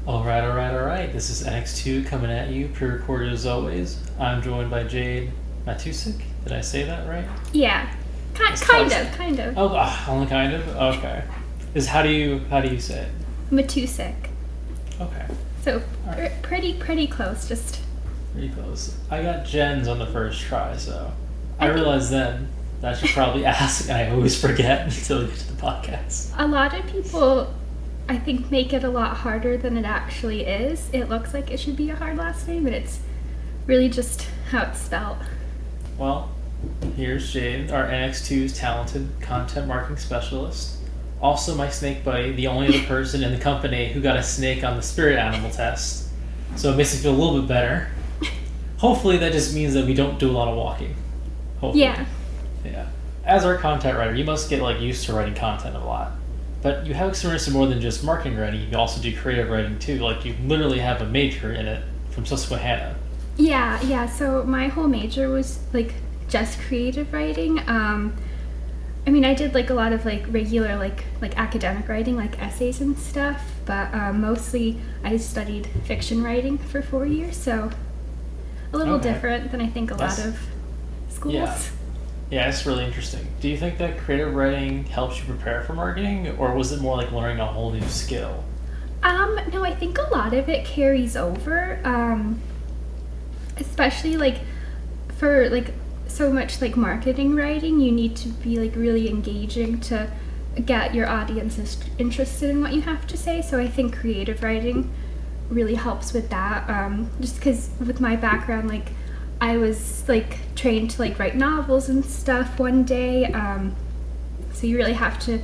All right. This is ENX2 coming at you, pre-recorded as always. I'm joined by Jade Matusick. Did I say that right? Yeah, kind of. Oh, only kind of. Okay. How do you say it? Matusick. Okay. So Alright. pretty close. Just Pretty close. I got Jen's on the first try, so I realized then that I should probably ask, and I always forget until we get to the podcast. a lot of people, I think, make it a lot harder than it actually is. It looks like it should be a hard last name, but it's really just how it's spelled. Well, here's Jade, our ENX2's talented content marketing specialist. Also my snake buddy, the only other person in the company who got a snake on the spirit animal test. So it makes me feel a little bit better. Hopefully that just means that we don't do a lot of walking. Hopefully. Yeah. As our content writer, you must get used to writing content a lot. But you have experience in more than just marketing writing. You also do creative writing too. You literally have a major in it from Susquehanna. Yeah. So my whole major was just creative writing. I did a lot of regular academic writing, essays and stuff, but mostly I studied fiction writing for 4 years, so a little different than I think a lot of schools. Yeah, it's really interesting. Do you think that creative writing helps you prepare for marketing, or was it more like learning a whole new skill? No, I think a lot of it carries over, especially for so much marketing writing. You need to be really engaging to get your audience interested in what you have to say. So I think creative writing really helps with that. Just because with my background, I was trained to write novels and stuff one day. So you really have to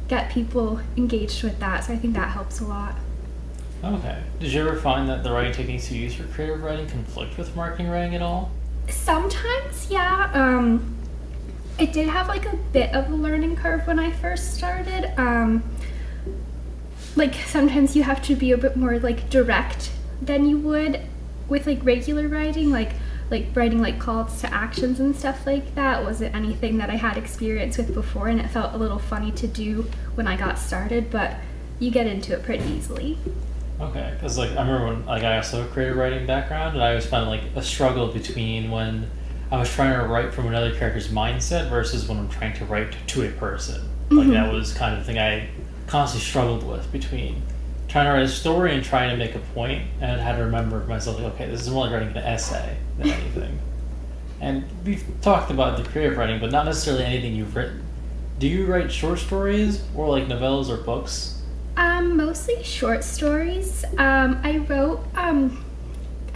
get people engaged with that. So I think that helps a lot. Okay. Did you ever find that the writing techniques you use for creative writing conflict with marketing writing at all? Sometimes, yeah. It did have a bit of a learning curve when I first started. Sometimes you have to be a bit more direct than you would with regular writing, writing calls to actions and stuff like that. Wasn't anything that I had experience with before, and it felt a little funny to do when I got started, but you get into it pretty easily. Okay, because I remember when I also have a creative writing background, and I always found a struggle between when I was trying to write from another character's mindset versus when I'm trying to write to a person. That was kind of the thing I constantly struggled with, between trying to write a story and trying to make a point, and I had to remember for myself, okay, this is more like writing an essay than anything. And we've talked about the creative writing, but not necessarily anything you've written. Do you write short stories or novellas or books? Mostly short stories. I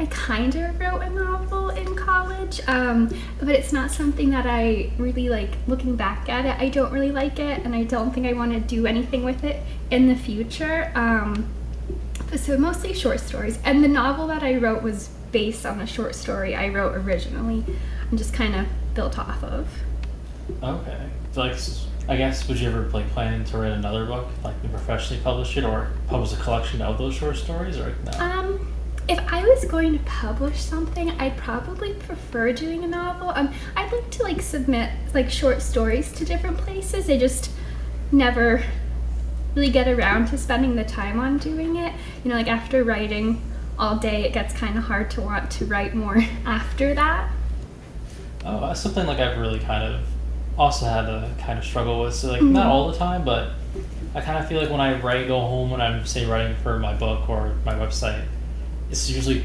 kind of wrote a novel in college, but it's not something that I really looking back at it. I don't really like it, and I don't think I want to do anything with it in the future. So mostly short stories. And the novel that I wrote was based on a short story I wrote originally and just kind of built off of. Okay. So I guess, would you ever plan to write another book, professionally publish it, or publish a collection of those short stories, or no? If I was going to publish something, I'd probably prefer doing a novel. I'd like to submit short stories to different places. I just never really get around to spending the time on doing it. After writing all day, it gets kind of hard to want to write more after that. Oh, that's something I've really kind of also had to kind of struggle with. So not all the time, but I kind of feel when I go home when I'm writing for my book or my website, it's usually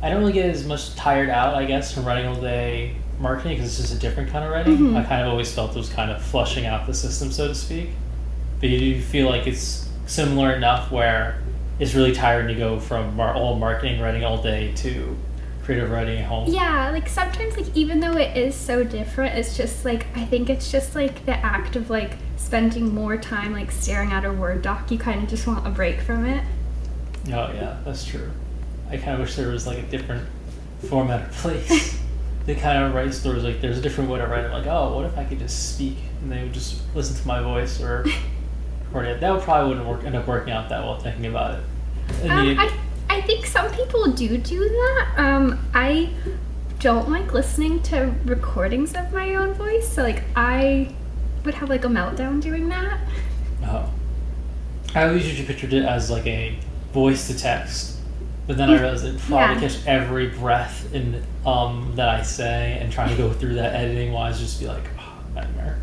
I don't really get as much tired out, I guess, from writing all day marketing, because it's just a different kind of writing. I kind of always felt it was kind of flushing out the system, so to speak. But you feel it's similar enough where it's really tiring to go from all marketing writing all day to creative writing at home? Yeah, sometimes even though it is so different, it's just I think it's just the act of spending more time staring at a Word doc. You kind of just want a break from it. Oh yeah, that's true. I kind of wish there was a different format or place to kind of write stories. There's a different way to write it. Oh, what if I could just speak and they would just listen to my voice or record it? That would probably wouldn't end up working out that well, thinking about it. I think some people do that. I don't like listening to recordings of my own voice, so I would have a meltdown doing that. Oh. I always usually pictured it as a voice to text, but then I realized it probably Yeah. catch every breath in that I say, and trying to go through that editing wise just be like, oh, nightmare.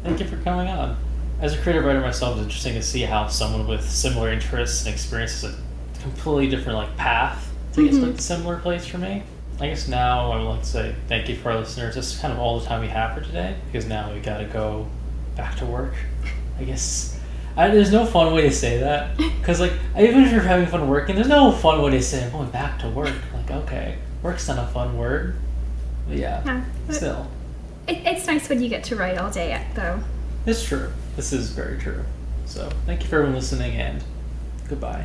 Thank you for coming on. As a creative writer myself, it's interesting to see how someone with similar interests and experiences a completely different like path to get to like the similar place for me. I guess now I would like to say thank you for our listeners. This is kind of all the time we have for today, because now we gotta go back to work. I guess there's no fun way to say that, because like even if you're having fun working, there's no fun way to say I'm going back to work. Like, okay, work's not a fun word, but yeah, but still. It's nice when you get to write all day, though. It's true. This is very true. So thank you for everyone listening, and goodbye.